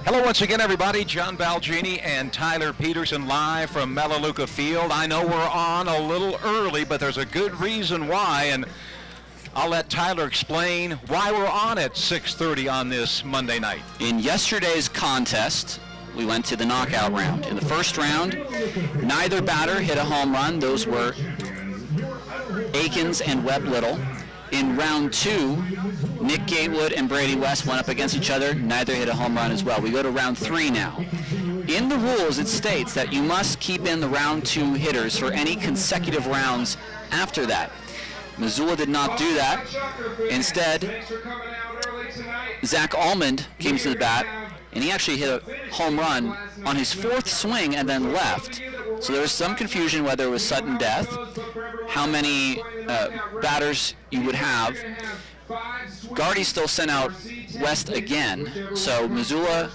Hello once again, everybody. John Balgini and Tyler Peterson live from Melaleuca Field. I know we're on a little early, but there's a good reason why, and I'll let Tyler explain why we're on at 6:30 on this Monday night. In yesterday's contest, we went to the knockout round. In the first round, neither batter hit a home run. Those were Akins and Webb Little. In round two, Nick Gatewood and Brady West went up against each other. Neither hit a home run as well. We go to round three now. In the rules, it states that you must keep in the round two hitters for any consecutive rounds after that. Missoula did not do that. Instead, Zach Almond came to the bat, and he actually hit a home run on his fourth swing and then left. So there was some confusion whether it was sudden death, how many batters you would have. Gardy still sent out West again. So Missoula,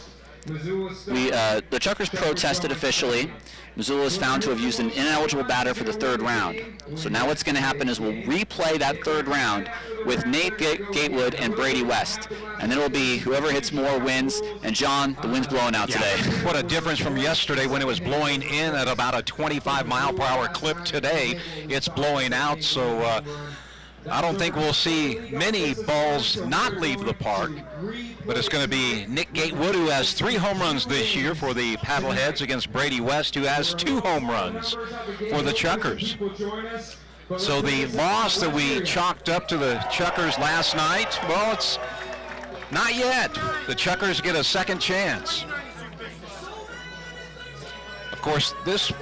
the Chuckers protested officially. Missoula was found to have used an ineligible batter for the third round. So now what's going to happen is we'll replay that third round with Nate Gatewood and Brady West. And then it'll be whoever hits more wins. And John, the wind's blowing out today. What a difference from yesterday when it was blowing in at about a 25-mile-per-hour clip. Today, it's blowing out, so I don't think we'll see many balls not leave the park, but it's going to be Nick Gatewood, who has 3 home runs this year for the Paddleheads, against Brady West, who has 2 home runs for the Chuckers. So the loss that we chalked up to the Chuckers last night, well, it's not yet. The Chuckers get a second chance. Of course,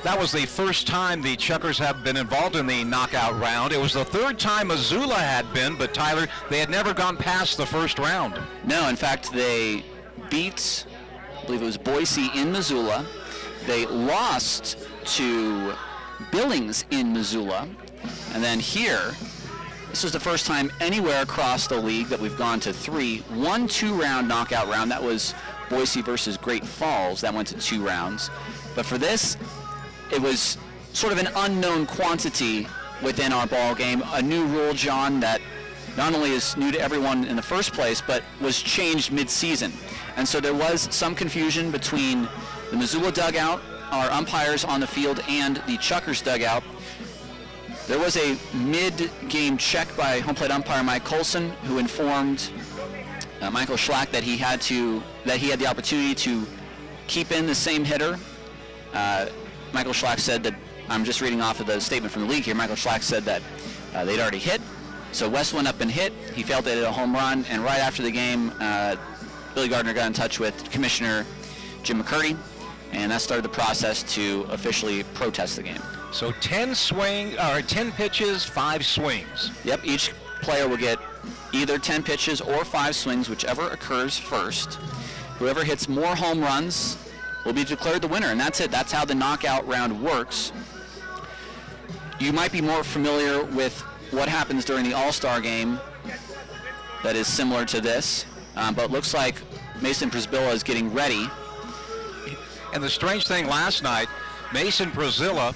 that was the first time the Chuckers have been involved in the knockout round. It was the third time Missoula had been, but Tyler, they had never gone past the first round. No, in fact, they beat, I believe it was Boise in Missoula. They lost to Billings in Missoula. And then here, this was the first time anywhere across the league that we've gone to 3 1-2-round knockout round. That was Boise versus Great Falls. That went to 2 rounds. But for this, it was sort of an unknown quantity within our ball game. A new rule, John, that not only is new to everyone in the first place, but was changed mid-season. And so there was some confusion between the Missoula dugout, our umpires on the field, and the Chuckers dugout. There was a mid-game check by home plate umpire Mike Colson, who informed Michael Schlack that he had the opportunity to keep in the same hitter. Michael Schlack said that, I'm just reading off of the statement from the league here, Michael Schlack said that they'd already hit. So West went up and hit. He felt they did a home run, and right after the game, Billy Gardner got in touch with Commissioner Jim McCurdy, and that started the process to officially protest the game. So 10 pitches, 5 swings. Yep, each player will get either 10 pitches or 5 swings, whichever occurs first. Whoever hits more home runs will be declared the winner, and that's it. That's how the knockout round works. You might be more familiar with what happens during the All-Star game that is similar to this, but looks like Mason Przybilla is getting ready. And the strange thing last night, Mason Przybilla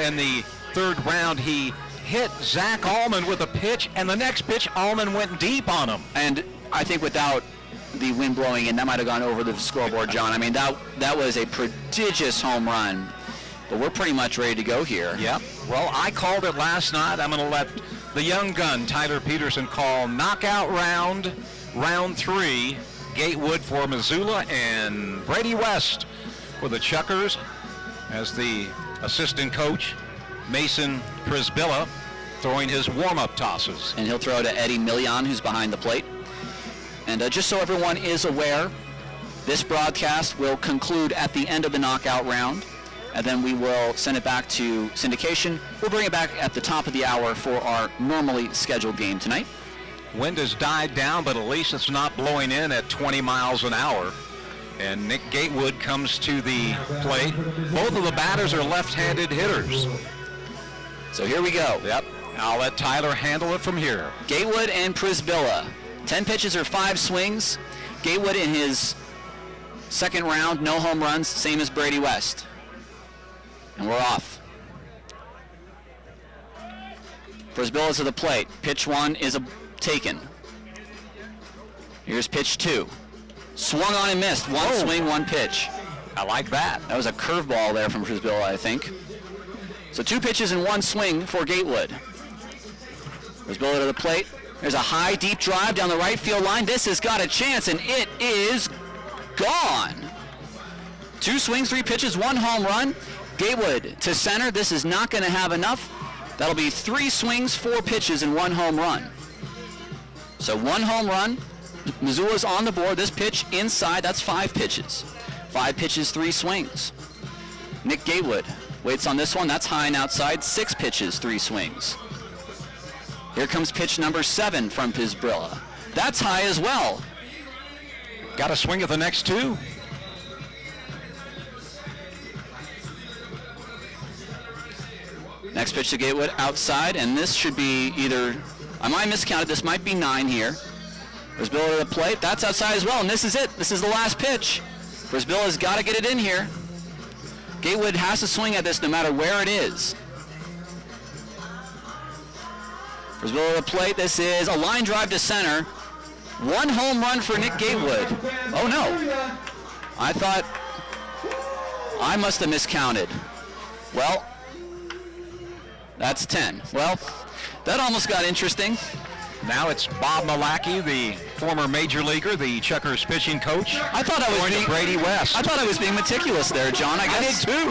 in the third round, he hit Zach Almond with a pitch, and the next pitch, Almond went deep on him. And I think without the wind blowing in, that might have gone over the scoreboard, John. I mean, that was a prodigious home run. But we're pretty much ready to go here. Yep. Well, I called it last night. I'm going to let the young gun, Tyler Peterson, call knockout round 3, Gatewood for Missoula and Brady West for the Chuckers, as the assistant coach, Mason Przybilla, throwing his warm-up tosses. And he'll throw to Eddie Million, who's behind the plate. And just so everyone is aware, this broadcast will conclude at the end of the knockout round, and then we will send it back to syndication. We'll bring it back at the top of the hour for our normally scheduled game tonight. Wind has died down, but at least it's not blowing in at 20 miles an hour. And Nick Gatewood comes to the plate. Both of the batters are left-handed hitters. So here we go. Yep. I'll let Tyler handle it from here. Gatewood and Przybilla. 10 pitches or 5 swings. Gatewood in his second round, no home runs, same as Brady West. And we're off. Przybilla to the plate. Pitch 1 is taken. Here's pitch 2. Swung on and missed. One swing, one pitch. I like that. That was a curveball there from Prisbilla, I think. So 2 pitches and 1 swing for Gatewood. Prisbilla to the plate. There's a high, deep drive down the right field line. This has got a chance, and it is gone. 2 swings, 3 pitches, 1 home run. Gatewood to center. This is not going to have enough. That'll be 3 swings, 4 pitches, and 1 home run. So 1 home run. Missoula's on the board. This pitch inside, that's 5 pitches. 5 pitches, 3 swings. Nick Gatewood waits on this one. That's high and outside. 6 pitches, 3 swings. Here comes pitch number 7 from Prisbilla. That's high as well. Got a swing at the next 2. Next pitch to Gatewood outside, and this should be either, I might have miscounted, this might be 9 here. Prisbilla to the plate. That's outside as well, and this is it. This is the last pitch. Prisbilla's got to get it in here. Gatewood has to swing at this no matter where it is. Prisbilla to the plate. This is a line drive to center. 1 home run for Nick Gatewood. Oh no. I thought I must have miscounted. Well, that's 10. Well, that almost got interesting. Now it's Bob Malacky, the former major leaguer, the Chuckers pitching coach. I thought I was going to Brady West. I thought I was being meticulous there, John. I guess. I did too.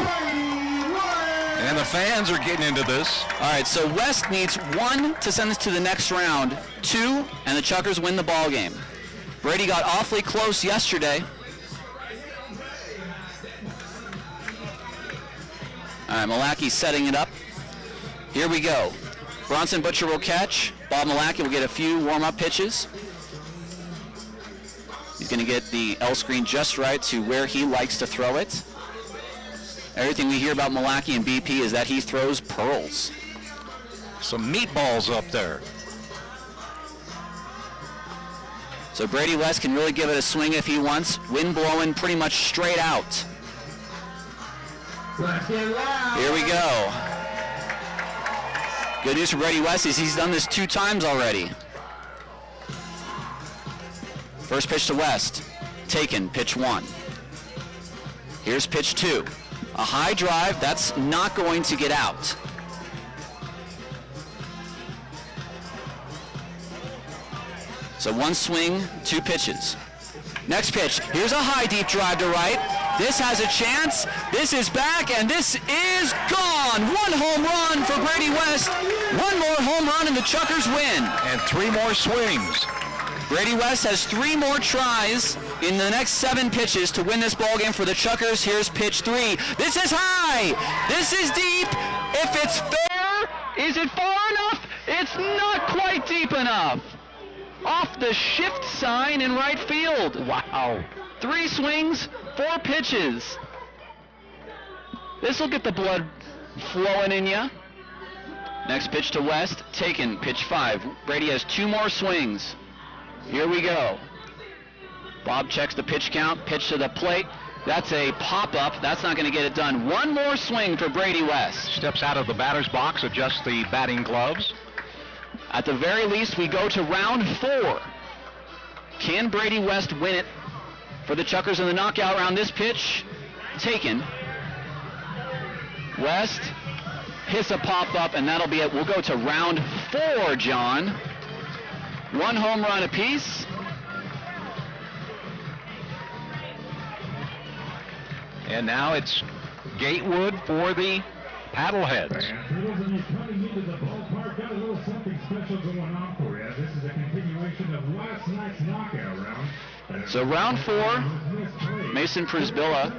And the fans are getting into this. All right, so West needs 1 to send us to the next round, 2, and the Chuckers win the ball game. Brady got awfully close yesterday. All right, Malacky setting it up. Here we go. Bronson Butcher will catch. Bob Malacky will get a few warm-up pitches. He's going to get the L screen just right to where he likes to throw it. Everything we hear about Malacky and BP is that he throws pearls. Some meatballs up there. So Brady West can really give it a swing if he wants. Wind blowing pretty much straight out. Here we go. Good news for Brady West is he's done this 2 times already. First pitch to West. Taken, pitch 1. Here's pitch 2. A high drive, that's not going to get out. So 1 swing, 2 pitches. Next pitch, here's a high deep drive to right. This has a chance, this is back, and this is gone. 1 home run for Brady West. 1 more home run and the Chuckers win. And 3 more swings. Brady West has 3 more tries in the next 7 pitches to win this ball game for the Chuckers. Here's pitch 3. This is high. This is deep. If it's fair, is it far enough? It's not quite deep enough. Off the shift sign in right field. Wow. 3 swings, 4 pitches. This will get the blood flowing in ya. Next pitch to West, taken, pitch 5. Brady has 2 more swings. Here we go. Bob checks the pitch count, pitch to the plate. That's a pop-up. That's not going to get it done. 1 more swing for Brady West. Steps out of the batter's box, adjusts the batting gloves. At the very least, we go to round 4. Can Brady West win it for the Chuckers in the knockout round? This pitch taken. West hits a pop-up, and that'll be it. We'll go to round 4, John. 1 home run apiece. And now it's Gatewood for the Paddleheads. Coming into the ballpark, got a little something special going on for you. This is a continuation of last night's knockout round. So round 4, Mason Prisbilla.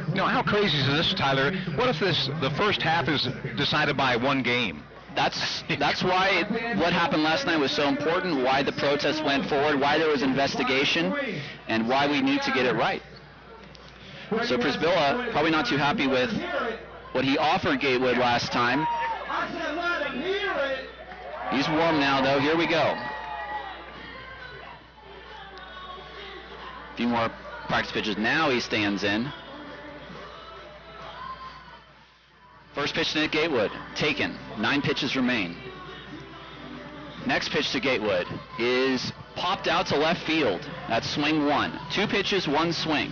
You know, how crazy is this, Tyler? What if the first half is decided by 1 game? That's why what happened last night was so important, why the protest went forward, why there was investigation, and why we need to get it right. So Prisbilla probably not too happy with what he offered Gatewood last time. He's warm now, though. Here we go. A few more practice pitches. Now he stands in. First pitch to Nick Gatewood, taken. 9 pitches remain. Next pitch to Gatewood is popped out to left field. That's swing one. 2 pitches, 1 swing.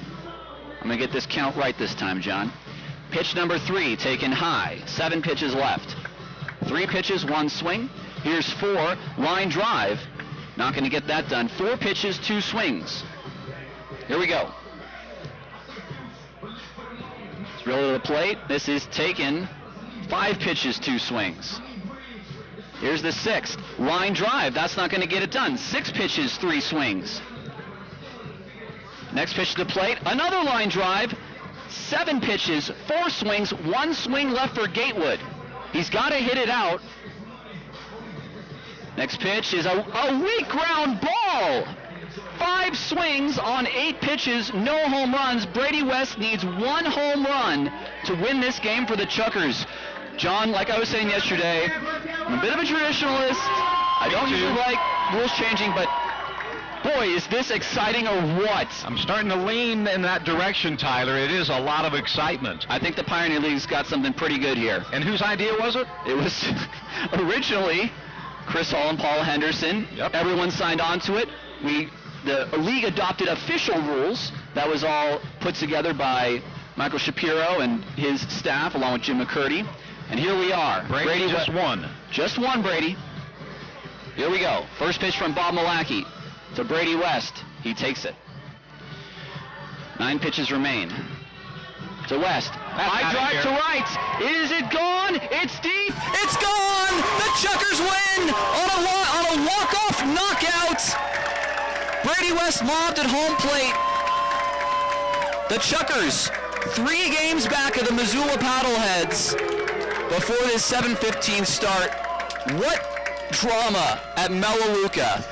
I'm going to get this count right this time, John. Pitch number 3, taken high. 7 pitches left. 3 pitches, 1 swing. Here's 4, line drive. Not going to get that done. 4 pitches, 2 swings. Here we go. Thrill to the plate. This is taken. 5 pitches, 2 swings. Here's the 6th. Line drive. That's not going to get it done. 6 pitches, 3 swings. Next pitch to the plate. Another line drive. 7 pitches, 4 swings. 1 swing left for Gatewood. He's got to hit it out. Next pitch is a weak ground ball. 5 swings on 8 pitches, no home runs. Brady West needs 1 home run to win this game for the Chuckers. John, like I was saying yesterday, I'm a bit of a traditionalist. I don't usually like rules changing, but boy, is this exciting or what? I'm starting to lean in that direction, Tyler. It is a lot of excitement. I think the Pioneer League's got something pretty good here. And whose idea was it? It was originally Chris Hall and Paul Henderson. Yep. Everyone signed on to it. The league adopted official rules. That was all put together by Michael Shapiro and his staff, along with Jim McCurdy. And here we are. Brady just won. Just one, Brady. Here we go. First pitch from Bob Malachy to Brady West. He takes it. 9 pitches remain. To West. High drive to right. Is it gone? It's deep. It's gone. The Chuckers win on a walk-off knockout. Brady West lobbed at home plate. The Chuckers, 3 games back of the Missoula Paddleheads before this 7:15 start. What drama at Melaleuca.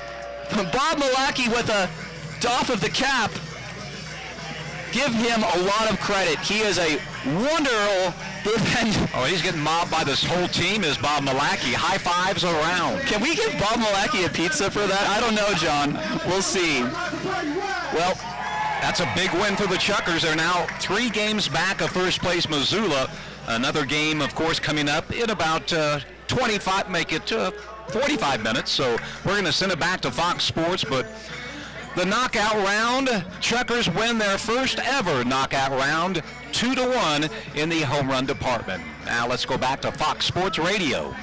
Bob Malachy with a doff of the cap. Give him a lot of credit. He is a wonderful bullpen. Oh, he's getting mobbed by this whole team, is Bob Malachy. High fives around. Can we give Bob Malachy a pizza for that? I don't know, John. We'll see. Well, that's a big win for the Chuckers. They're now 3 games back of first place Missoula. Another game, of course, coming up in about 25, make it 45 minutes. So we're going to send it back to Fox Sports, but the knockout round, Chuckers win their first ever knockout round, 2-1 in the home run department. Now let's go back to Fox Sports Radio.